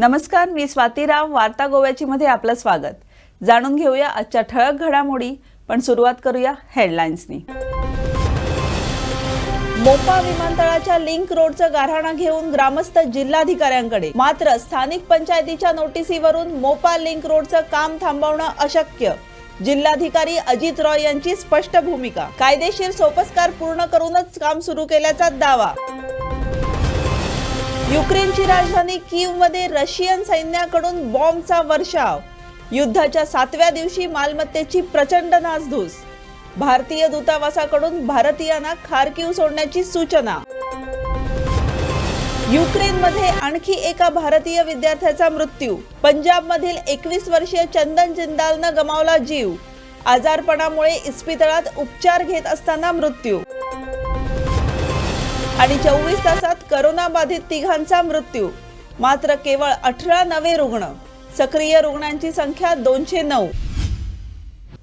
नमस्कार, मी स्वाती राव. वार्ता गोव्याची मध्ये आपलं स्वागत. जाणून घेऊया आजच्या ठळक घडामोडी, पण सुरुवात करूया हेडलाईन्सनी. मोपा विमानतळाच्या लिंक रोडचं गाऱ्हाणं घेऊन ग्रामस्थ जिल्हाधिकाऱ्यांकडे. मात्र स्थानिक पंचायतीच्या नोटिसीवरून मोपा लिंक रोडचं काम थांबवणं अशक्य. जिल्हाधिकारी अजित रॉय यांची स्पष्ट भूमिका. कायदेशीर सोपस्कार पूर्ण करूनच काम सुरू केल्याचा दावा. युक्रेनची राजधानी कीवमध्ये रशियन सैन्याकडून बॉम्बचा वर्षाव. युद्धाच्या 7व्या दिवशी मालमत्तेची प्रचंड नासधूस. भारतीय दूतावासाकडून भारतीयांना खार्किव सोडण्याची सूचना. युक्रेनमध्ये आणखी एका भारतीय विद्यार्थ्याचा मृत्यू. पंजाबमधील 21 वर्षीय चंदन जिंदालनं गमावला जीव. आजारपणामुळे इस्पितळात उपचार घेत असताना मृत्यू. आणि 24 तासात करोना बाधित तिघांचा मृत्यू. मात्र केवळ 18 नवे रुग्ण. सक्रिय रुग्णांची संख्या 209.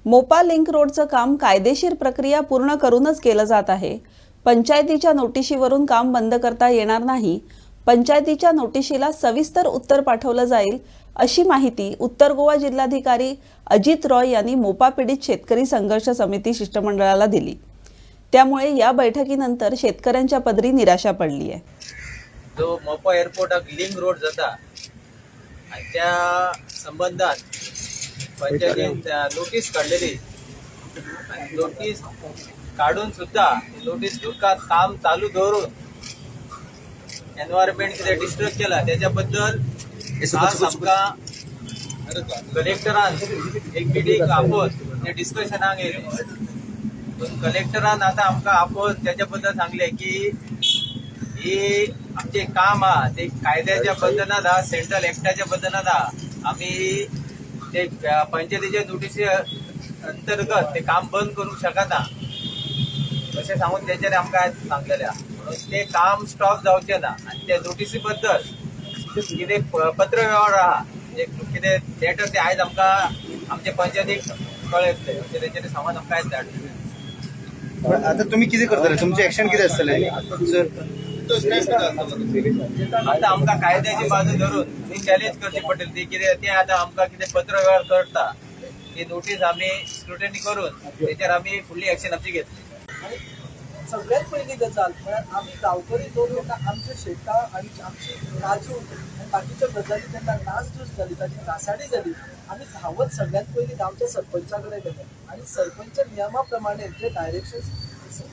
मोपा लिंक रोडचं काम कायदेशीर प्रक्रिया पूर्ण करूनच केलं जात आहे. पंचायतीच्या नोटिशीवरून काम बंद करता येणार नाही. पंचायतीच्या नोटिशीला सविस्तर उत्तर पाठवलं जाईल, अशी माहिती उत्तर गोवा जिल्हाधिकारी अजित रॉय यांनी मोपा पीडित शेतकरी संघर्ष समिती शिष्टमंडळाला दिली. त्यामुळे या बैठकीनंतर शेतकऱ्यांच्या पदरी निराशा पडली आहे. जो मोपा एअरपोर्टाक लिंक रोड जाता आणि त्या संबंधात पंचायतीन नोटीस काढलेली. नोटीस काढून सुद्धा नोटीस दुकान काम चालू दवरून एन्व्हायरमेंट कितें डिस्टर्ब केला त्याच्याबद्दल आज आमकां कलेक्टरान एक मिटींग आपोवन ते डिस्कशनाक येयले. कलेक्टरान आता आमकां आपोवन त्याच्या बद्दल सांगले की ही आमचे काम हा ते कायद्याच्या बंधनात हा, सेंट्रल एक्टाच्या बंधनात हा. आम्ही ते पंचायतीच्या नोटिसी अंतर्गत ते काम बंद करूंक शकना अशें सांगून तेंच्यांनी आमकां आज सांगलेलें आहा. म्हणून ते काम स्टॉप जावचें ना. आनी त्या नोटिसी बद्दल कितें पत्र व्यवहार आहा, कितें लेटर ते आयज आमकां आमच्या पंचायतीक कळयतले अशें तेंच्यांनी सांगून आमकां आयज धाडलें. आता तुम्ही किती करतले, तुमचे ऍक्शन किती असतले सर? आता आमकां कायद्याची बाजू धरून ती चॅलेंज करची पडटली. ती कितें ते आतां आमकां कितें पत्र व्यवहार करता ती नोटीस आमी स्क्रुटनी करून तेचेर आमी फुडली एक्शन आमची घेतली. सगळ्यात पहिली गजाल म्हळ्यार आमी गांवकरी दोन लोकां आमचे शेतां आनी आमची काजू आनी बाकीच्यो गजाली जेन्ना नासधूस जाली, ताची नासाडी जाली, आमी धांवत सगळ्यात पयलीं गांवच्या सरपंचा कडेन गेले. आनी सरपंच नियमा प्रमाणे जे डायरेक्शन्स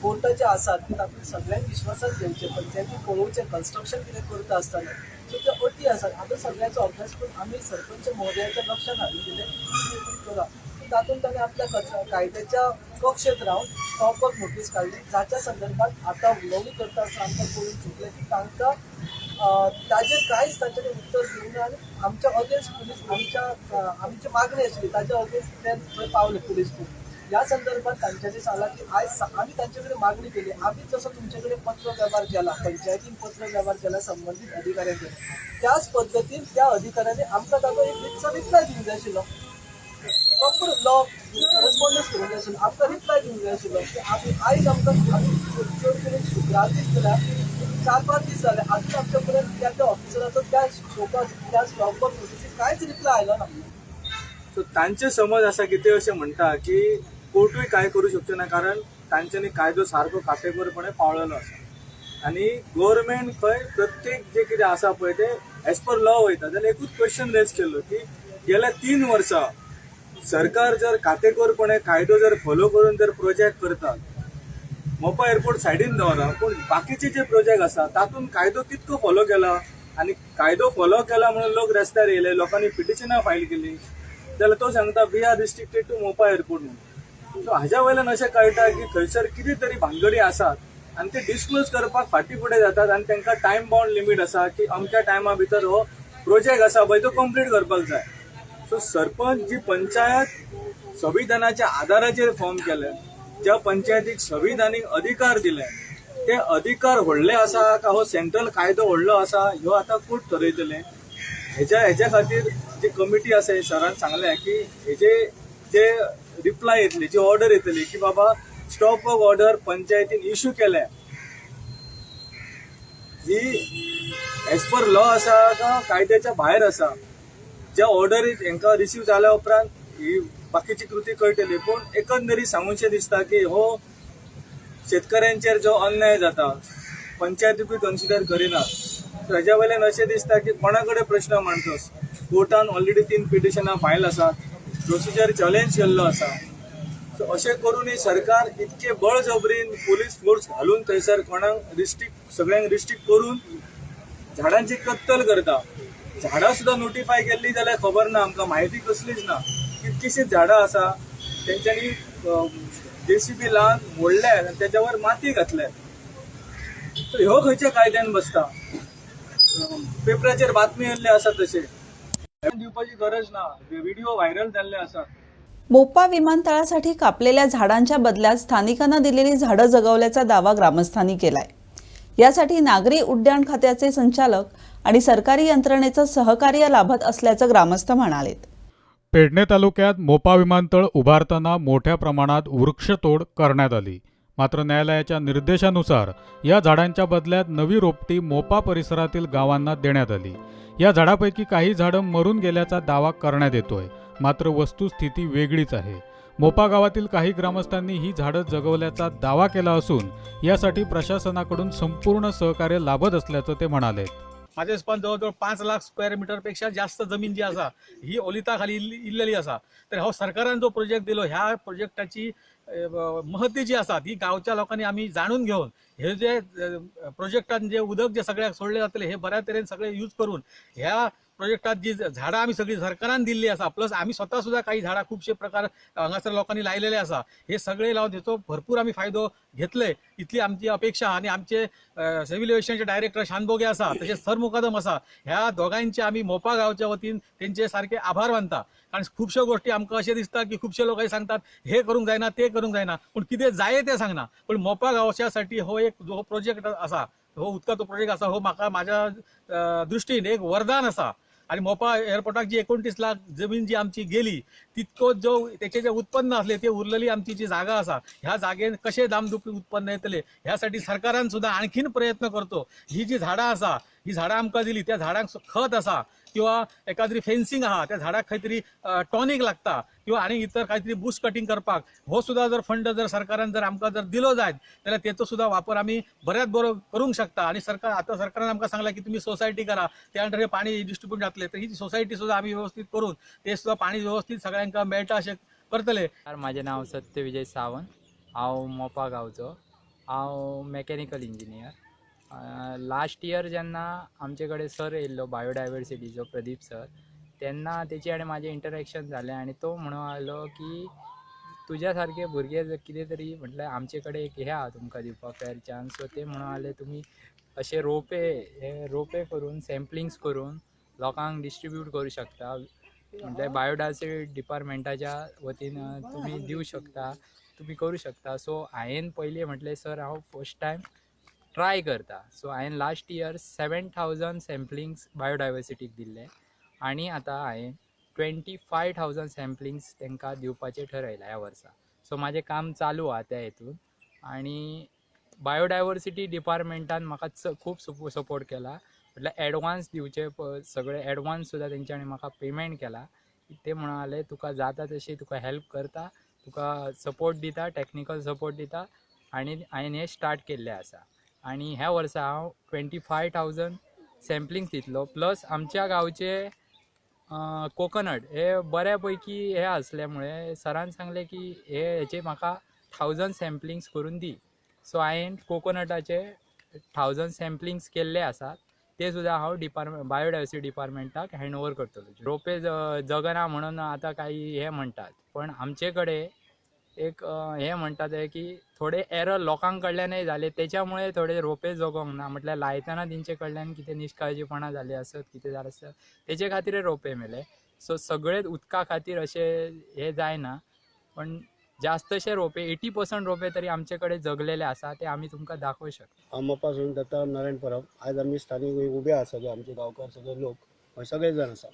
कोर्टाचे आसात की तातूंत सगळ्यांक विश्वासात घेवचे, पंचायती पळोवचे, कन्स्ट्रक्शन कितें करता आसतना सो त्यो अटी आसात. आतां सगळ्याचो अभ्यास करून आमी सरपंच महोदयाच्या लक्षात हाडून दिले करा. तातूंत ताणें आपल्या कायद्याच्या कक्षेत रावन स्टॉपवर्क नोटीस काडली, जाच्या संदर्भात आतां उलोवणी करता आसतना आमकां कळून चुकलें की तांकां ताजेर कांयच तांच्यानी उत्तर दिवंक ना. आनी आमच्या अगेन्स्ट पुलीस आमची मागणी आशिल्ली ताच्या अगेन्स्ट ते थंय पावले पुलीस. ह्या संदर्भात तांच्यांनी सांगलां की आयज आमी तांचे कडेन मागणी केली. आमी जसो तुमचे कडेन पत्र व्यवहार केला, पंचायतीन पत्र व्यवहार केला संबंधीत अधिकाऱ्यां कडेन, त्याच पद्दतीन त्या अधिकाऱ्यांनी आमकां ताचो एक रिप्लाय दिवंक जाय आशिल्लो. प्रॉपर लॉ करस्पॉन्डन्स करूंक जाय आशिल्लो. आमकां रिप्लाय दिवंक जाय आशिल्लो की आमी आयज आमकां चड करून शुक्रार दीस जाल्यार 4-5 दीस जाले आजून आमच्या पर्यंत त्या ऑफिसराचो त्या स्टॉपवर्क नोटिसीक कांयच रिप्लाय आयलो ना. सो तांचे समज असा की ते असे म्हणटा की कोर्टूय काय करू शकचे ना, कारण तांच्यांनी कायदो सारको काटेकोरपणे पाळलेलो आसा. आणि गव्हर्नमेंट खंय प्रत्येक जे कितें आसा पळय ते एज पर लॉ वयता. जाल्यार एकूच क्वेश्चन रेज केल्लो की गेल्या 3 वर्सां सरकार जर काटेकोरपणे कायदो जर फॉलो करून जर प्रोजेक्ट करतात, मोपा एअरपोर्ट सायडीन दवरा, पूण बाकीचे जे प्रोजेक्ट आसा तातूंत कायदो कितको फॉलो केला. आणि कायदो फॉलो केला म्हणून लोक रस्त्यार येयले, लोकांनी पिटिशनां फायल केली, जाल्यार तो सांगता वी आर रिस्ट्रिक्टेड टू मोपा एअरपोर्ट म्हणून. सो हाज्या वयल्यान अशें कळटा की थंयसर कितें तरी भानगडी आसात आनी ते डिस्क्लोज करपाक फाटीं फुडें जातात. आनी तांकां टायम बाउंड लिमीट आसा की अमक्या टायमा भितर हो प्रोजेक्ट आसा पळय तो कंप्लीट करपाक जाय. सो सरपंच जी पंचायत संविधानाच्या आधाराचेर फॉर्म केले, ज्या पंचायतीक संविधानीक अधिकार दिले, ते अधिकार व्हडले आसा का हो सेंट्रल कायदो व्हडलो आसा ह्यो आतां कोर्ट ठरयतले. हेच्या खातीर जी कमिटी आसा हे सरान सांगलें की हेजे जे रिप्लाय येतली, जी ऑर्डर येतली की बाबा स्टॉप वर्क ऑर्डर पंचायतीन इश्यू केल्या, ही एज पर लॉ आसा का कायद्याच्या भायर आसा. ज्या ऑर्डरी हांकां रिसीव जाल्या उपरांत ही बाकीची कृती कळटली. पूण एकंदरीत सांगूचें दिसता की हो शेतकऱ्यांचेर जो अन्याय जाता पंचायतीकूय कन्सिडर करिनात. हेज्या वयल्यान अशें दिसता की कोणा कडेन प्रश्न मांडटोस. कोर्टान ऑलरेडी 3 पिटिशनां फायल आसात. प्रोसिजर चॅलेंज केल्लो आसा. सो अशें करूनय सरकार इतके बळजबरीन पोलीस फोर्स घालून थंयसर कोणाक रिस्ट्रिक्ट सगळ्यांक रिस्ट्रिक्ट करून झाडांची कत्तल करता. झाडां सुद्दां नोटिफाय केल्ली जाल्यार खबर ना आमकां, म्हायती कसलीच ना. कितकीशीच झाडां आसा तेंच्यांनी JCB लावन मोडल्या आनी तेच्या वयर माती घातल्या. सो ह्यो खंयच्या कायद्यान बसता. पेपराचेर बातमी येल्ले आसा तशें दिवपाची गरज ना. व्हिडिओ व्हायरल जाल्ले आसात. मोपा विमानतळासाठी कापलेल्या झाडांच्या बदल्यात स्थानिकांना दिलेली झाडं जगवल्याचा दावा ग्रामस्थांनी केलाय. यासाठी नागरी उड्डाण खात्याचे संचालक आणि सरकारी यंत्रणेचं सहकार्य लाभत असल्याचं ग्रामस्थ म्हणालेत. पेडणे तालुक्यात मोपा विमानतळ उभारताना मोठ्या प्रमाणात वृक्षतोड करण्यात आली. मात्र न्यायालयाच्या निर्देशानुसार या झाडांच्या बदल्यात नवी रोपटी मोपा परिसरातील गावांना देण्यात आली. या झाडापैकी काही झाडं मरून गेल्याचा दावा करण्यात येतोय. मात्र वस्तुस्थिती वेगळीच आहे. मोपा गावातील काही ग्रामस्थांनी ही झाडं जगवल्याचा दावा केला असून यासाठी प्रशासनाकडून संपूर्ण सहकार्य लाभत असल्याचं ते म्हणाले. माझे पण जवळजवळ 5 लाख स्क्वेअर मीटर पेक्षा जास्त जमीन जी आसा ही ओलिता खाली इल्लेली आसा. तर हो सरकारान जो प्रोजेक्ट दिलो ह्या प्रोजेक्टाची महत्ती जी आसा ती गावच्या लोकांनी आम्ही जाणून घेऊन हे जे प्रोजेक्टान जे उदक जे सगळ्याक सोडले जातले हे बऱ्या तरेन सगळे यूज करून ह्या प्रोजेक्टात जी झाडां आमी सगळी सरकारान दिल्ली आसा प्लस आमी स्वता सुद्धा काही झाडां खुबशे प्रकार हांगासर लोकांनी लायलेले आसा. हे सगळे लावन हेचो भरपूर आमी फायदो घेतले इतली आमची अपेक्षा. आणि आमचे सिव्हिल एव्हिएशनचे डायरेक्टर शानभोगे आसा तसेच सर मुकादम आसा ह्या दोगांचे आमी मोपा गावच्या वतीन तेंचे सारखे आभार मानता. कारण खुबश्यो गोष्टी आमकां अशें दिसता की खुबशे लोक सांगतात हे करूंक जायना ते करूंक जायना पूण कितें जाय ते सांगना. पण मोपा गावच्या साठी हो एक जो प्रोजेक्ट आसा हो उदकाचो प्रोजेक्ट आसा हो म्हाका म्हाज्या दृश्टीन एक वरदान आसा. आणि मोपा एअरपोर्टाक जी 29 लाख जमीन जी आमची गेली तितको जो त्याचे जे उत्पन्न असले ते उरलेली आमची जी जागा आसा ह्या जागेन कशे दामदुपटी उत्पन्न येतले ह्यासाठी सरकारान सुद्धा आणखीन प्रयत्न करतो. ही जी झाडां आसा ही झाडां आमकां दिली त्या झाडांक खत आसा किंवा एखादी फेन्सिंग आहा त्या झाडाक खंय तरी टॉनिक लागता किंवा आणि इतर काहीतरी बुश कटिंग करपाक हो सुद्धा जर फंड जर सरकारान जर आमकां जर दिलो जायत जाल्यार तेचो सुद्धा वापर आमी बऱ्यात बरो करूंक शकता. आणि सरकार आता सरकारान आमकां सांगला की तुम्ही सोसायटी करा त्या नंतर पाणी डिस्ट्रीब्यूट जातले. तर ही सोसायटी सुद्धा आम्ही व्यवस्थित करून ते सुद्धा पाणी व्यवस्थित सगळ्यांका मेळटा अशें करतले. माझे नाव सत्य विजय सावंत. हांव मोपा गांवचो. हांव मेकॅनिकल इंजिनियर. लास्ट इयर जेन्ना आमचे कडेन सर येयल्लो बायोडायवर्सिटीचो प्रदीप सर तेन्ना तेचे आनी म्हाजें इंटरेक्शन जालें आनी तो म्हणून आयलो की तुज्या सारके भुरगे जर कितें तरी म्हटल्यार आमचे कडेन एक हे आहा तुमकां दिवपाक फेर चान्स. सो ते म्हणून आले तुमी अशे रोपे करून सॅम्पलिंग्स करून लोकांक डिस्ट्रीब्यूट करूं शकता. म्हटल्यार बायोडायवर्सिटी डिपार्टमेंटाच्या वतीन तुमी दिवं शकता तुमी करूं शकता. सो हांवें पयलीं म्हटलें सर हांव फर्स्ट टायम ट्राय करता. सो हांवें लास्ट इयर 7,000 सॅम्पलिंग्स बायोडायवर्सिटीक दिल्ले आनी आतां हांवें 25,000 सॅम्पलिंग्स तांकां दिवपाचें ठरयलां ह्या वर्सा. सो म्हाजें काम चालू आहा त्या हितून. आनी बायोडायवर्सिटी डिपार्टमेंटान म्हाका खूब सपोर्ट केला. म्हटल्यार एडवान्स दिवचे सगळे एडवान्स सुद्दां तेंच्यांनी म्हाका पेमेंट केला. ते म्हणाले तुका जाता तशी तुका हेल्प करता तुका सपोर्ट दिता टॅक्निकल सपोर्ट दिता आनी हांवें हें स्टार्ट केल्लें आसा. आनी ह्या वर्सा हांव 25,000 सॅम्पलिंग्स दितलो. प्लस आमच्या गांवचे कोकोनट हे बऱ्या पैकी हे आसल्यामुळे सरान सांगलें की हेचे म्हाका 1000 सॅम्पलिंग्स करून दी. सो हांवें कोकोनटाचे 1000 सॅम्पलिंग्स केल्ले आसात ते सुद्दां हांव बायोडायवर्सिटी डिपार्टमेंटाक हँड ओवर करतलो. रोपे जगना म्हणून आतां काही हे म्हणटात पण आमचे कडेन एक हे म्हणटात की थोडे एरर लोकांक कडल्यानय जाले त्याच्यामुळे थोडे रोपे जगोंक ना. म्हटल्यार लायतना तेंचे कडल्यान कितें निश्काळजीपणा जाली आसत कितें जालें आसत तेचे खातीर रोपे मेले. सो सगळेच उदका खातीर अशे हे जायना पण जास्तशे रोपे 80% रोपे तरी आमचे कडेन जगलेले आसा ते आमी तुमकां दाखोवं शकता. हांव मोपासून दत्ता नारायण परब. आयज आमी स्थानीक उबे आसा सगळे आमचे गांवकार सगळे लोक सगळे जाण आसा.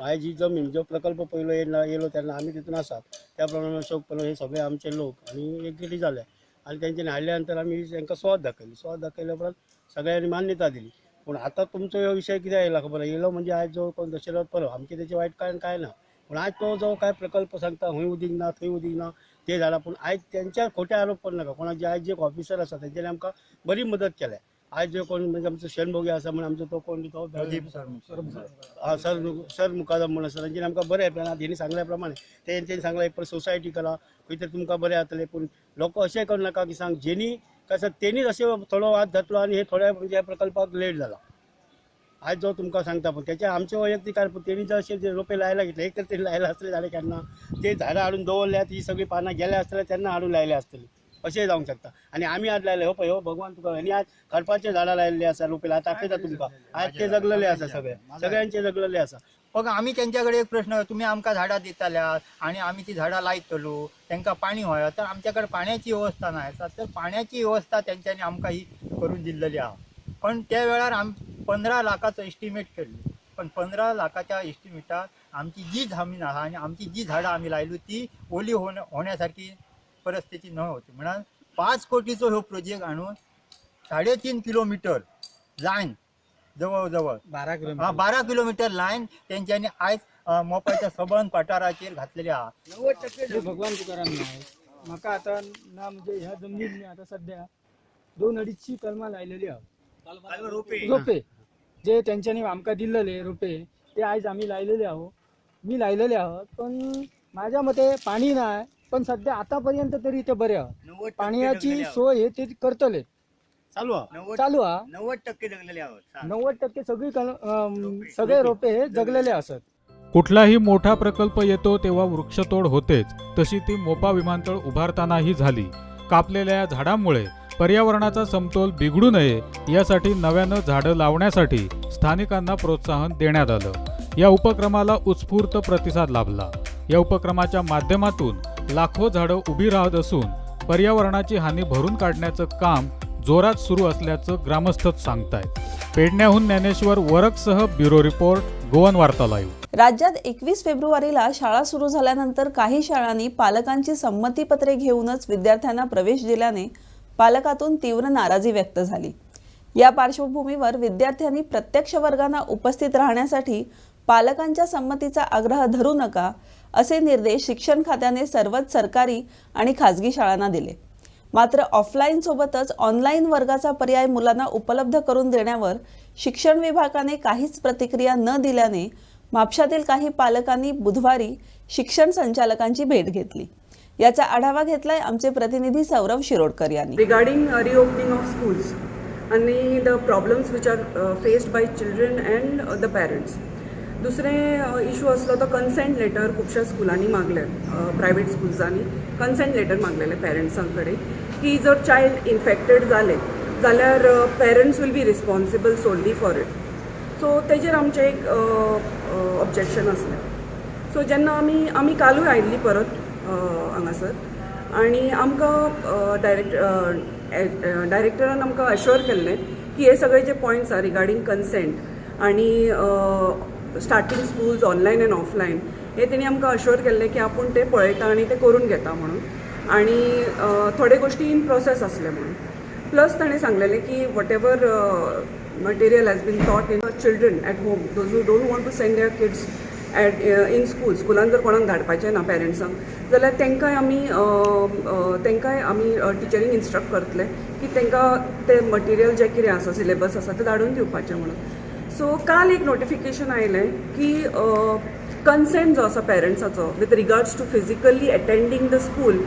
आयज जी जमीन जो प्रकल्प पयलो येयलो तेन्ना आमी तितून आसात त्या प्रमाणे अशोकपणे हे सगळे आमचे लोक आनी एकजुटी जाले आनी तेंच्यांनी हाडल्या नंतर आमी तांकां स्वाद दाखयली. स्वाद दाखयल्या उपरांत सगळ्यांनी मान्यता दिली. पूण आतां तुमचो ह्यो विशय कित्याक येयला खबर आहा? येयलो म्हणजे आयज जो कोण दशरथ परब आमचें तेचें वायट कारण कांय ना, पूण आयज तो जो काय प्रकल्प सांगता खंय उदीक ना थंय उदीक ना ते झाडां, पूण आयज तेंच्यार खोटे आरोप करनाका. कोणाक जे आयज जे ऑफिसर आसा तेंच्यांनी आमकां बरी मदत केल्या. आयज जो कोण म्हणजे आमचो शेणभोगी आसा म्हणून आमचो तो कोण तो सर मुकादम म्हणून आसा, तेंच्यांनी आमकां बरें हेल्प. हेणी सांगल्या प्रमाणे तेंच्यांनी सांगलां एक सोसायटी करा खंय तरी तुमकां बरें जातलें. पूण लोक अशें करनाका की सांग जेणी कसं तेणीच अशें थोडो वाद घातलो आनी हे थोड्या म्हणजे प्रकल्पाक लेट जाला. आयज जो तुमकां सांगता पूण तेच्या आमचे वैयक्तीक कारण, पूण तेणी जर अशें जे रोपे लायला घेतले एक तर तेणी लायला आसतलें झाडां केन्ना ते झाडां हाडून दवरल्यात, ही सगळीं पानां गेल्या आसतलें तेन्ना हाडून लायल्या आसतलीं, अशेंय जावंक शकता. आनी आमी आज लायले हो पळय, हो भगवान तुका हेणी आज खडपाचे झाडां लायिल्लीं आसा रोपे आतां दाखयता तुमकां. आज ते जगलेले आसा, सगळ्यांचे जगलेले आसा. मग आम्ही त्यांच्याकडे एक प्रश्न, तुम्ही आमकां झाडां दिताल्यात आणि आम्ही ती झाडां लायतलो, त्यांना पाणी व्हाय, तर आमच्याकडे पाण्याची व्यवस्था नाही. तर पाण्याची व्यवस्था त्यांच्यानी आमकां ही करून दिलेली आहे. पण त्या वेळार 15 लाखाचं एस्टिमेट केलं, पण 15 लाखाच्या एस्टिमेटात आमची जी जमीन आहे आणि आमची जी झाडं आम्ही लायली ती ओली होण्यासारखी परिस्थिती न होती. म्हणून 5 कोटीचो हो प्रोजेक्ट आणून 3.5 किलोमीटर लाईन जवळजवळ 12 किलोमीटर लाईन त्यांच्यानी आज मोपाच्या सबंद पठाराचेर घातलेली आहे. 90% भगवान तुकाराम नाही म्हाका आता ना म्हणजे ह्या जमनीत आता सध्या 2-250 कलमां लायलेली आहात. रोपे जे त्यांच्यानी आमकां दिलेले रोपे ते आज आम्ही लायलेले आहोत, मी लायलेले आहोत. पण माझ्या मते पाणी नाही, पण सध्या आतापर्यंत तरी ते बरे आहात. पाण्याची सोय हे ते करतले, चालू हा. 90% जगलेले आहोत. 90% सगळे रोपे हे जगलेले असत. कुठलाही मोठा प्रकल्प येतो तेव्हा वृक्षतोड होतेच, तशी ती मोपा विमानतळ उभारतानाही झाली. कापलेल्या झाडांमुळे पर्यावरणाचा समतोल बिघडू नये यासाठी नव्यानं झाडं लावण्यासाठी स्थानिकांना प्रोत्साहन देण्यात आलं. या उपक्रमाला उत्स्फूर्त प्रतिसाद लाभला. या उपक्रमाच्या माध्यमातून लाखो झाडं उभी राहत असून पर्यावरणाची हानी भरून काढण्याचं काम जोरात सुरू असल्याचं ग्रामस्थच सांगतायत. पेडण्याहून ज्ञानेश्वर वरकसह ब्युरो रिपोर्ट, गोवन वार्ता लाईव्ह. राज्यात 21 फेब्रुवारीला शाळा सुरू झाल्यानंतर काही शाळांनी पालकांची संमतीपत्रे घेऊनच विद्यार्थ्यांना प्रवेश दिल्याने पालकातून तीव्र नाराजी व्यक्त झाली. या पार्श्वभूमीवर विद्यार्थ्यांनी प्रत्यक्ष वर्गांना उपस्थित राहण्यासाठी पालकांच्या संमतीचा आग्रह धरू नका असे निर्देश शिक्षण खात्याने सर्वच सरकारी आणि खासगी शाळांना दिले. मात्र ऑफलाईन सोबतच ऑनलाईन वर्गाचा पर्याय मुलांना उपलब्ध करून देण्यावर शिक्षण विभागाने काहीच प्रतिक्रिया न दिल्याने म्हापशातील काही पालकांनी बुधवारी शिक्षण संचालकांची भेट घेतली. याचा आढावा घेतलाय आमचे प्रतिनिधी सौरव शिरोडकर यांनी. रिगार्डिंग रिओपनिंग ऑफ स्कूल्स आणि the problems which are faced by children and the parents. दुसरे इशू असलो तो कन्सेंट लेटर खुबशा स्कुलांनी मागले, प्रायवेट स्कुल्सांनी कन्सेंट लेटर मागलेले पेरेंट्सां कडेन की जर चायल्ड इन्फेक्टेड जाले जाल्यार पेरेंट्स वील बी रिस्पॉन्सिबल सोडली फॉर इट. सो तेजेर आमचें एक ऑब्जेक्शन आसलें. सो जेन्ना आमी कालूय आयिल्ली परत हांगासर आनी आमकां डायरेक्टरान आमकां अश्योर केल्लें की हे सगळे जे पॉयंट्स आसा रिगार्डींग कन्सेंट आनी starting schools online and offline हे तेणी आमकां अश्योर केल्लें की आपूण ते पळयता आनी ते करून घेता म्हणून. आनी थोडे गोश्टी इन प्रोसेस आसले म्हणून. प्लस ताणें सांगलेलें की whatever material has been taught in children at home, those who don't want to send their kids in स्कूलान जर कोणाक धाडपाचें ना पेरंट्सांक जाल्यार तेंकांय आमी टिचरींक इन्स्ट्रक्ट करतले की तेंकां ते मटेरियल जें कितें आसा सिलेबस आसा तें धाडून दिवपाचें म्हणून. सो काल एक नोटिफिकेशन आयलें की कन्सेंट जो आसा पेरंट्साचो with regards to physically attending the school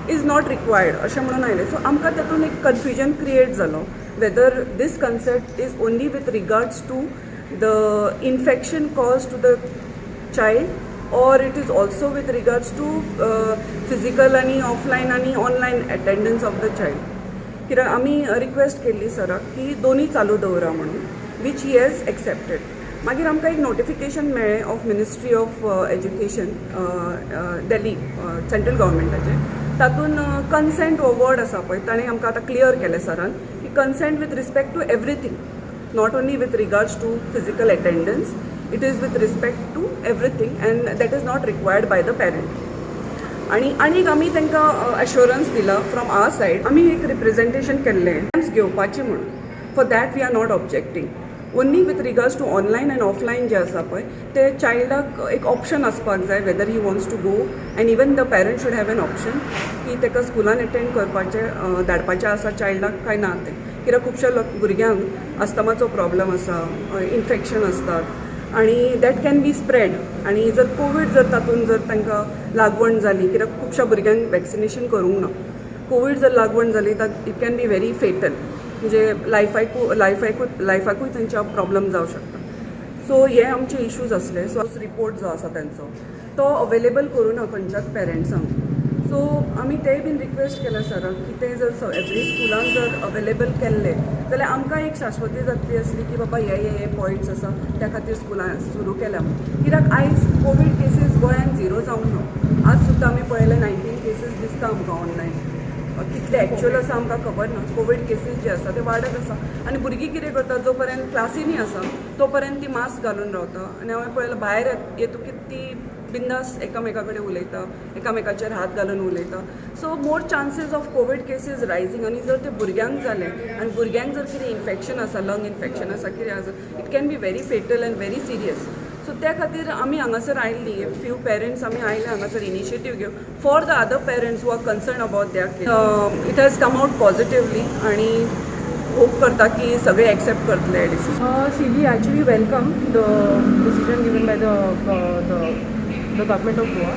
is not required अशें म्हणून आयलें. सो आमकां तातूंत एक कन्फ्युजन क्रिएट जालो whether this consent is only with regards to the infection cause to the child or it is also with regards to physical आणि offline आणि online attendance of the child. कित्याक आमी request केल्ली सराक की दोनूय चालू दवरा म्हणून, वीच ही हॅज एक्सेप्टेड. मागीर आमकां एक नोटिफिकेशन मेळ्ळें of ministry of education Delhi central गव्हर्मेंटाचें. तातूंत कन्सेंट हो वर्ड आसा पळय ताणें आमकां आतां क्लियर केलें सरान की consent with respect to everything, not only with regards to physical attendance, it is with respect to everything and that is not required by the parent. आणि आमी तांकां अश्योरन्स दिला फ्रॉम आवर सायड. आमी एक रिप्रेझेंटेशन केल्लें घेवपाचें म्हणून. For that we are not objecting. Only with regards to online and offline जे आसा पळय ते चायल्डाक एक ऑप्शन आसपाक जाय whether he wants to go and even the parent should have an option की ताका स्कुलान अटेंड करपाचें धाडपाचें आसा चायल्डाक काय ना तें कित्याक खुबश्या भुरग्यांक अस्थमाचो प्रॉब्लम आसा इन्फेक्शन आसतात आणि दॅट कॅन बी स्प्रेड आणि जर कोवीड जर तातूंत जर तांकां लागवण जाली कित्याक खुबश्या भुरग्यांक वॅक्सिनेशन करूंक ना कोवीड जर लागवण जाली it can be very fatal म्हणजे लायफाकूय तांच्या प्रॉब्लम जावं शकता सो हे आमचे इश्यूज असले सो रिपोर्ट जो आसा तांचो तो अवेलेबल करूं ना खंयच्याच पेरंट्सांक सो आमी तेय बीन रिक्वेस्ट केला सराक की ते जर एवरी स्कुलान जर अवेलेबल केल्ले जाल्यार आमकां एक शाश्वती जातली आसली की बाबा हे पॉयंट्स आसा त्या खातीर स्कुलान सुरू केल्या कित्याक आयज कोवीड केसीस गोंयान झिरो जावंक ना आज सुद्दां आमी पळयले 19 केसीस दिसता आमकां ऑनलायन कितले एक्च्युअल आसा आमकां खबर ना कोवीड केसीस जे आसा ते वाडत आसा आनी भुरगीं कितें करता जो पर्यंत क्लासीनी आसा तो पर्यंत ती मास्क घालून रावता आनी हांवें पळयलें भायर येतकीर ती बिंदास एकामेका कडेन उलयता एकामेकाचेर हात घालून उलयता so more chances of Covid cases rising आनी जर ते भुरग्यांक जालें आनी भुरग्यांक जर कितें इन्फेक्शन आसा लंग इन्फेक्शन आसा कितें आसा it can be very fatal and very serious so त्या खातीर आमी हांगासर आयिल्ली फ्यू पेरंट्स आमी आयले हांगासर इनिशिएटीव घेवन for the other parents who are concern about that it has come out positively आणि होप करता की सगळे एक्सेप्ट करतले decision see we actually welcome the decision given by the government of Goa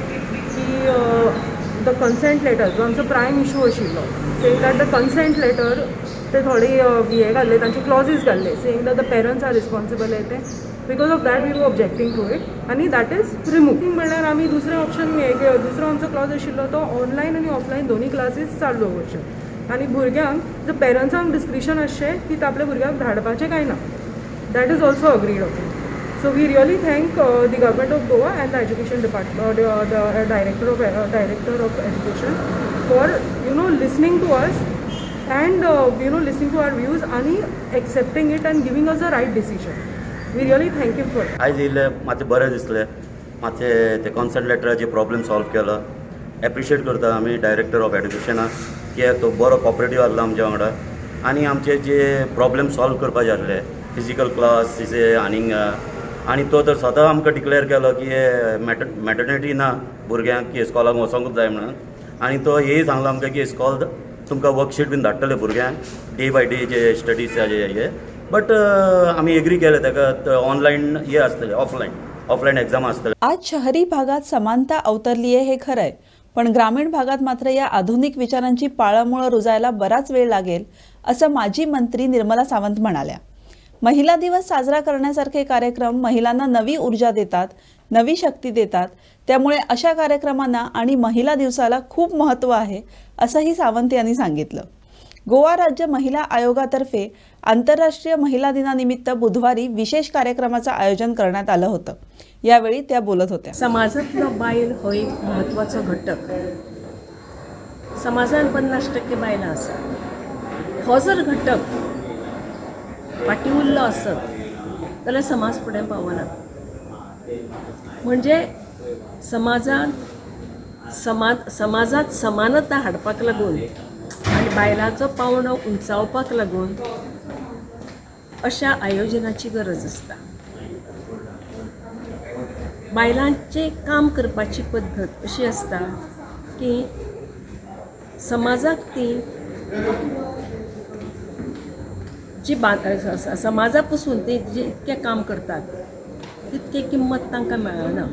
की द कन्सेंट लेटर जो आमचो prime issue आशिल्लो सेंग दॅट द कन्सेंट लेटर ते थोडे हे घाल्ले तांचे क्लॉजीस घाल्ले सेंग that the parents are responsible ते because of that we were ऑब्जेक्टींग to it आनी दॅट इज रिमूव्ह म्हणल्यार आमी दुसरें ऑप्शन हे दुसरो आमचो क्लॉज आशिल्लो तो ऑनलायन आनी ऑफलायन दोनी क्लासीस चालू दवरचे आनी भुरग्यांक जर पेरंट्सांक डिस्क्रिशन आसचें की आपल्या भुरग्यांक धाडपाचें काय ना that is also agreed on so we really thank the government of Goa and the education department the director of education for listening to us and listening to our views and accepting it and giving us a right decision. We really thank him for it. आयज येयले मातशें बरें दिसलें मातशें ते concert लेटराचे problem solve केलो appreciate करता आमी डायरेक्टर ऑफ एड्युकेशनाक कित्याक तो बरो कॉपरेटीव आसलो आमच्या वांगडा आनी आमचे जे प्रॉब्लेम सॉल्व करपाचे आसले फिजिकल क्लासीचे आनी तो तर स्वता आमकां डिक्लेअर केलो की हे मॅटर्निटी ना भुरग्यांक की इस्कॉलाक वचोंकूच जाय म्हणून आनी तो हेय सांगलो आमकां की इस्कॉल तुमकां वर्कशीट बीन धाडटले भुरग्यांक डे बाय डे जे स्टडीजाचे हे बट आमी एग्री केले ताका ऑनलायन हे आसतले ऑफलायन एग्जाम आसतले आज शहरी भागात समानता अवतरली आहे हे खरं आहे पण ग्रामीण भागात मात्र या आधुनिक विचारांची पाळंमुळं रुजायला बराच वेळ लागेल असं माजी मंत्री निर्मला सावंत म्हणाल्या महिला दिवस साजरा करण्यासारखे कार्यक्रम महिलांना नवी ऊर्जा देतात नवी शक्ती देतात त्यामुळे अशा कार्यक्रमांना आणि महिला दिवसाला खूप महत्त्व आहे असंही सावंत यांनी सांगितलं गोवा राज्य महिला आयोगातर्फे आंतरराष्ट्रीय महिला दिनानिमित्त बुधवारी विशेष कार्यक्रमाचं आयोजन करण्यात आलं होतं यावेळी त्या बोलत होत्या समाजातलो बायल हो एक महत्वाचो घटक समाजान 50% बायलां आसा हो जर घटक फाटी उरलो आसत जाल्यार समाज फुडें पावना म्हणजे समाजात समानता हाडपाक लागून आनी बायलांचो पावंडो उंचावपाक लागून अशा आयोजनाची गरज आसता बायलांचे काम करपाची पद्धत अशी आसता की समाजाक ती जी समाजा पासून ते जे इतके काम करतात तितके किंमत तांकां मेळना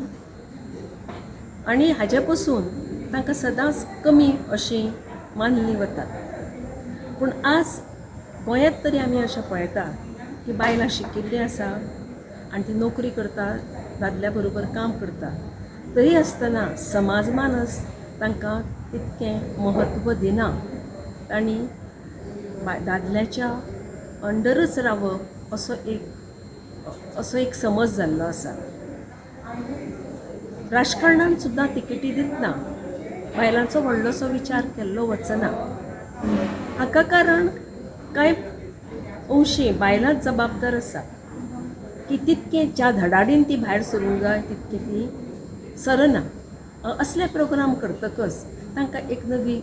आनी हाजे पासून तांकां सदांच कमी अशी मानली वतात पूण आज गोंयांत तरी आमी अशें पळयता की बायलां शिकिल्लीं आसा आनी ती नोकरी करता दादल्या बरोबर काम करता तरी आसतना समाज मानस तांकां तितकें म्हत्व दिना आनी दादल्याच्या अंडरच रावप असो एक समज जाल्लो आसा राजकारणांत सुद्दां तिकेटी दितना बायलांचो व्हडलोसो विचार केल्लो वचना हाका कारण कांय अंशी बायलांच जबाबदार आसा की तितके ज्या धडाडीन ती भायर सरूंक जाय तितके ती सरना असले प्रोग्राम करतकच तांकां एक नवी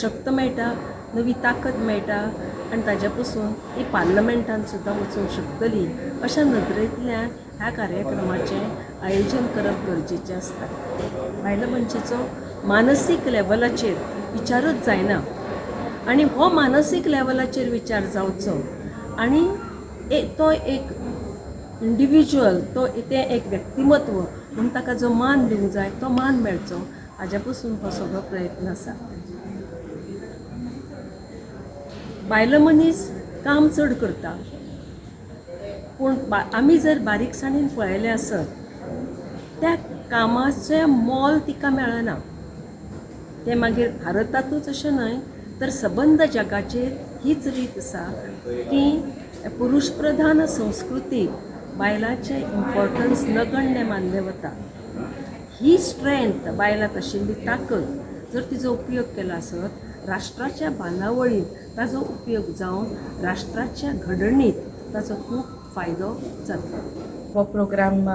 शक्त मेळटा, नवी ताकद मेळटा आनी ताजे पसून ती पार्लमेंटान सुद्दां वचूंक शकतली अशा नदरेंतल्यान ह्या कार्यक्रमाचें आयोजन करप गरजेचें आसता. बायला मनशेचो मानसीक लेवलाचेर विचारूच जायना आनी हो मानसीक लेवलाचेर विचार जावचो आनी तो एक इंडिविज्युअल तें एक व्यक्तिमत्व म्हणून ताका जो मान दिवंक जाय तो मान मेळचो हाज्या पसून हो सगळो प्रयत्न आसा. बायलो मनीस काम चड करता पूण आमी जर बारीकसाणेन पळयलें आसत त्या कामाचें मोल तिका मेळना. तें मागीर भारतांतूच अशें न्हय तर सबंद जगाचेर हीच रीत आसा की पुरुश प्रधान संस्कृतीक बायलांचें इम्पॉर्टन्स नगण्य मानलें वता. ही स्ट्रेंथ बायलांत आशिल्ली ताकद जर तिजो उपयोग केलो आसत राष्ट्राच्या बांदावळीत ताजो उपयोग जावन राष्ट्राच्या घडणीत ताजो खूब फायदो जाता. हो programme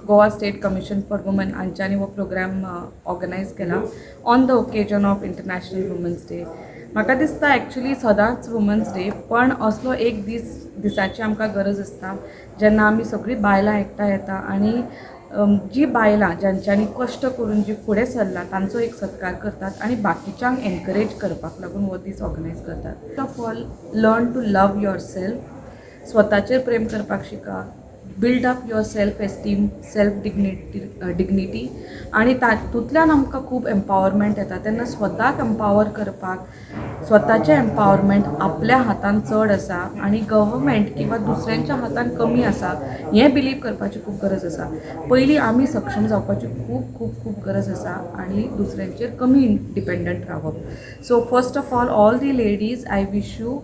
Goa state commission for women हांच्यांनी हो प्रोग्राम ऑर्गनायज केला on the occasion of international women's day. म्हाका दिसता एक्चुली सदांच वुमन्स डे पण असलो एक दिसाची आमकां गरज आसता जेन्ना आमी सगळीं बायलां एकठांय येता आनी जी बायलां ज्यांच्यांनी कश्ट करून जी फुडें सरला तांचो एक सत्कार करतात आनी बाकीच्यांक एनकरेज करपाक लागून हो दीस ऑर्गनायज करतात. First of all learn to love yourself, स्वताचेर प्रेम करपाक शिका, build up your self esteem, self dignity आनी तातूंतल्यान आमकां खूब एम्पावरमेंट येता. तेन्ना स्वताक एम्पावर करपाक स्वताचें एम्पावरमेंट आपल्या हातान चड आसा आनी गव्हर्मेंट किंवा दुसऱ्यांच्या हातान कमी आसा हें बिलीव करपाची खूब गरज आसा. पयलीं आमी सक्षम जावपाची खूब खूब खूब गरज आसा आनी दुसऱ्यांचेर कमी डिपेंडंट रावप. So first of all the ladies I wish you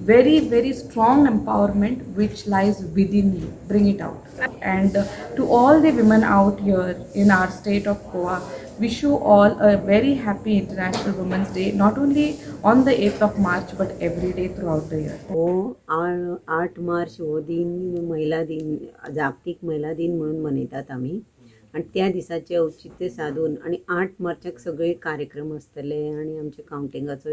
very strong empowerment which lies within you. Bring it out. And to all the women out here in our state of Goa, wish you all a very happy International Women's Day, not only on the 8th of March but every day throughout the year. 8 March हो दिन महिला दिन, जागतिक महिला दिन म्हणून मनयतात आमी आणि त्या दिसाचे औचित्य साधून आणि 8 मार्चाक सगळे कार्यक्रम आसतले आणि आमचे कावंटिंगाचो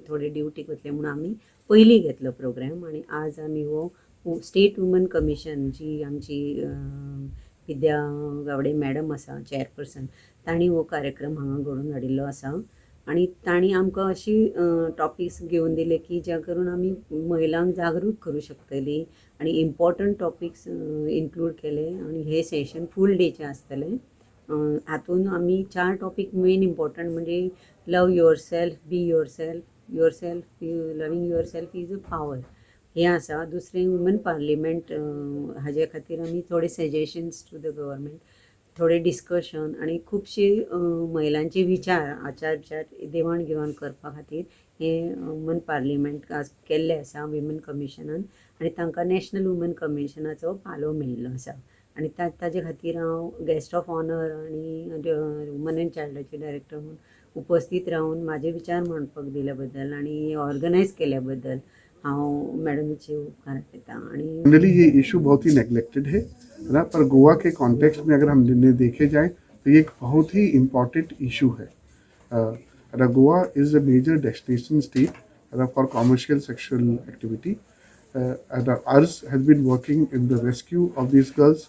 थोडे ड्युटीक वतले म्हणून आमी पयलीं घेतलो प्रोग्राम. आणि आज आमी हो स्टेट वुमन कमिशन जी आमची विद्या गावडे मॅडम आसा चेअरपर्सन तांणी हो कार्यक्रम हांगा घडोवन हाडिल्लो आसा आणि तांणी आमकां अशी टॉपिक्स घेवन दिले की ज्या करून आमी महिलांक जागृत करूं शकतली आणि इम्पॉर्टंट टॉपिक्स इन्क्लूड केले आणि हे सेशन फूल डेचे आसतले. हातून आमी 4 टॉपिक मेन इम्पॉर्टंट म्हणजे love yourself, be yourself, loving yourself is a power हे आसा. दुसरें वुमन पार्लिमेंट हाजे खातीर आमी थोडे सजेशन्स टू द गव्हर्मेंट, थोडे डिस्कशन आणि खुबशे महिलांचे विचार आचार विचार देवाण घेवाण करपा खातीर हे वुमन पार्लिमेंट केल्ले आसा विमन कमिशनान आणि तांकां नॅशनल वुमन कमिशनाचो पालो मेळिल्लो आसा. आणि ताजे खातीर हांव गेस्ट ऑफ ऑनर आणि वुमन अँड चायल्डाचे डायरेक्टर म्हणून उपस्थित राहून माझे विचार मांडपाक दिल्या बद्दल आणि ऑर्गनाइज केल्या बद्दल हांव मॅडमीचे उपकार करता. आणि जनरली ये इशू बहुत ही नेग्लेक्टेड है ना, पर गोवा के कॉन्टेक्स्ट में अगर हम देखे जाए तो ये एक बहुत ही इम्पॉर्टेंट इशू है. Goa is a major destination state for commercial sexual activity. ARZ has been working in the rescue of this girls,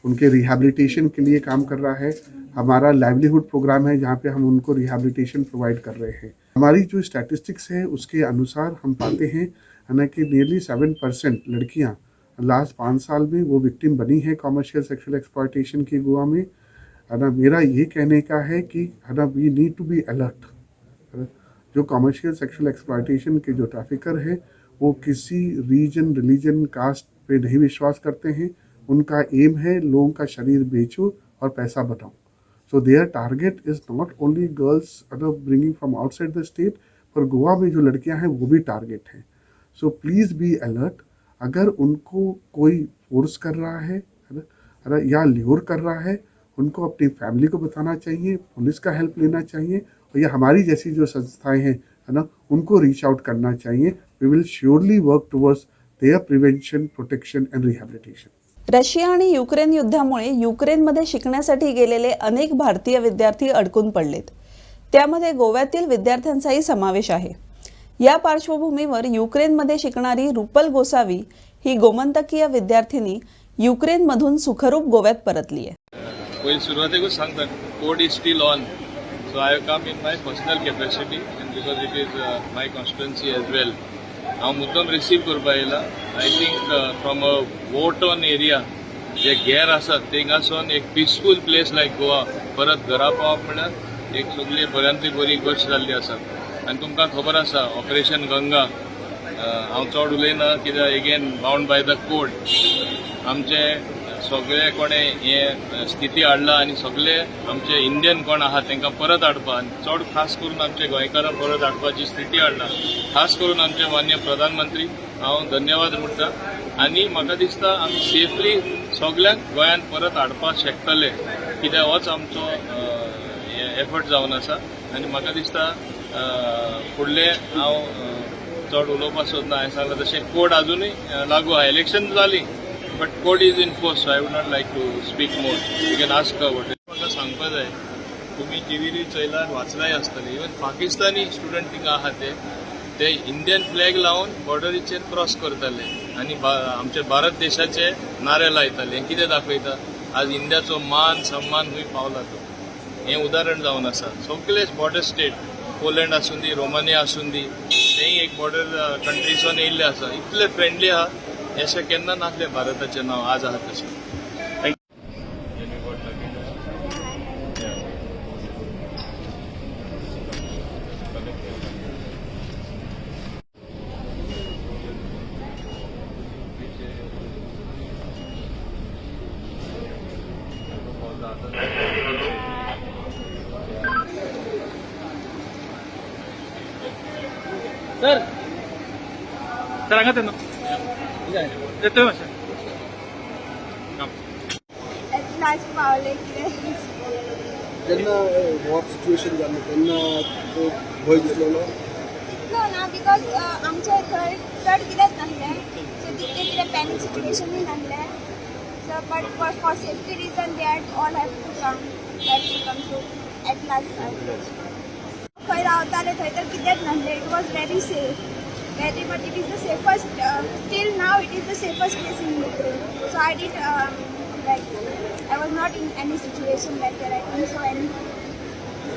उनके रिहैबिलिटेशन के लिए काम कर रहा है. हमारा लाइवलीहुड प्रोग्राम है जहाँ पे हम उनको रिहैबिलिटेशन प्रोवाइड कर रहे हैं. हमारी जो स्टैटिस्टिक्स है उसके अनुसार हम पाते हैं है ना कि नियरली 7% लड़कियाँ लास्ट 5 साल में वो विक्टिम बनी है कॉमर्शियल सेक्सुअल एक्सप्लॉयटेशन की गोवा में. है ना, मेरा ये कहने का है कि है ना we need to be alert. जो कॉमर्शियल सेक्सुअल एक्सप्लॉयटेशन के जो ट्रैफिकर हैं वो किसी रीजन, रिलीजन, कास्ट पे नहीं विश्वास करते हैं. उनका एम है लोगों का शरीर बेचो और पैसा बनाओ. So their target is not only girls bringing from outside the state, पर गोवा में जो लड़कियां हैं वो भी टारगेट हैं. So please be alert. अगर उनको कोई फोर्स कर रहा है ना या ल्योर कर रहा है, उनको अपनी फैमिली को बताना चाहिए, पुलिस का हेल्प लेना चाहिए, और या हमारी जैसी जो संस्थाएं हैं है ना उनको रीच आउट करना चाहिए. We will surely work towards their prevention, protection and rehabilitation. Russia आणि युक्रेन युद्धामुळे युक्रेनमध्ये शिकण्यासाठी गेलेले अनेक भारतीय विद्यार्थी अडकून पडलेत. त्यामध्ये गोव्यातील विद्यार्थ्यांचाही समावेश आहे. या पार्श्वभूमीवर युक्रेनमध्ये शिकणारी रुपल गोसावी ही गोमंतकीय विद्यार्थिनी युक्रेनमधून सुखरूप गोव्यात परतली आहे. पहिले सुरुवातीकूच सांगता code is still on, so I have come in my personal capacity and because it is my constituency as well. हांव मुद्दम रिसीव करपा येयला. I think from a vote on area जे गॅर आसात थिंगासून एक पिसफूल प्लेस लायक गोवा परत घरा पावप म्हणल्यार एक सगळी बऱ्यांतली बरी गोश्ट जाल्ली आसा. आनी तुमकां खबर आसा ऑपरेशन गंगा हांव चड उलयना कित्याक again bound by the code. आमचे सगळे कोणे हे स्थिती हाडला आनी सगळे आमचे इंडियन कोण आहा तांकां परत हाडपा आनी चड खास करून आमचे गोंयकारांक परत हाडपाची स्थिती हाडला. खास करून आमचे मान्य प्रधानमंत्री हांव धन्यवाद म्हणटा. आनी म्हाका दिसता आमी सेफली सगळ्यांक गोंयांत परत हाडपाक शकतले कित्याक होच आमचो एफर्ट जावन आसा. आनी म्हाका दिसता फुडले हांव चड उलोवपाक सोदना. हांवें सांगलां तशें कोड आजुनूय लागू आहा. इलेक्शन जाली but code is in force, so I would not like to speak more. You can ask what. म्हाका सांगपा जाय तुमी टीव्हीर चयल्यार वाचलाय आसतले इवन पाकिस्तानी स्टुडंट थिंगा आहा ते इंडियन फ्लॅग लावन बॉर्डरीचेर क्रॉस करताले आनी आमचे भारत देशाचे नारे लायताले. हें कितें दाखयता आज इंडियाचो मान सन्मान खंय पावला तो. हें उदाहरण जावन आसा. सगळेच बॉर्डर स्टेट पोलंड आसूं दी रोमानिया आसूं दी तेंय एक बॉर्डर कंट्रीसून येयल्ले आसा. इतले फ्रेंडली आहा अशें केन्ना नासलें भारताचें नांव आज आहा तशें. सर सर हांगा तेन्ना येतोय मातशें जेन्ना वॉर सिच्युएशन जाल्लें तेन्ना तो भंय दिसलेलो ना बिकॉज आमच्या थंय चड कितेंच नासलें सो तितलें कितें पॅनीक सिच्युएशनूय नासलें. So but for safety reason they all have to come so at last खंय रावताले थंय तर कितेंच नासलें. It was very safe very but it is the safest till now it is the safest place in Ukraine. So I did like I was not in any situation like that. I didn't saw any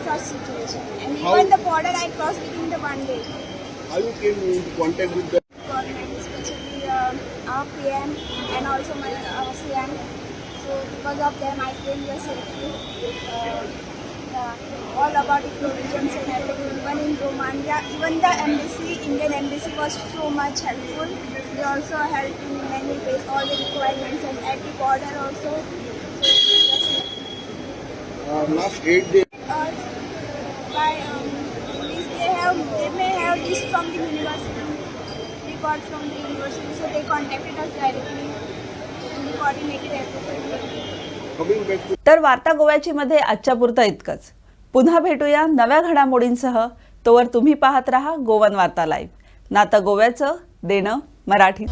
such situation and even the border I crossed within the one day. How you came into contact with the government, especially our PM and also my CM. So because of them I came here safely. All about the provisions and everything. Even in Romania, even the embassy, Indian embassy was so much helpful. They also helped in many ways, all the requirements and at the border also. last 8 days? By this they may have this from the university, record from the university, so they contacted us directly and we coordinated everything. तर वार्ता गोव्याची मध्ये आजच्या पुरतं इतकंच. पुन्हा भेटूया नव्या घडामोडींसह. तोवर तुम्ही पाहत रहा गोवन वार्ता लाईव्ह. नातं गोव्याचं, देणं मराठीत.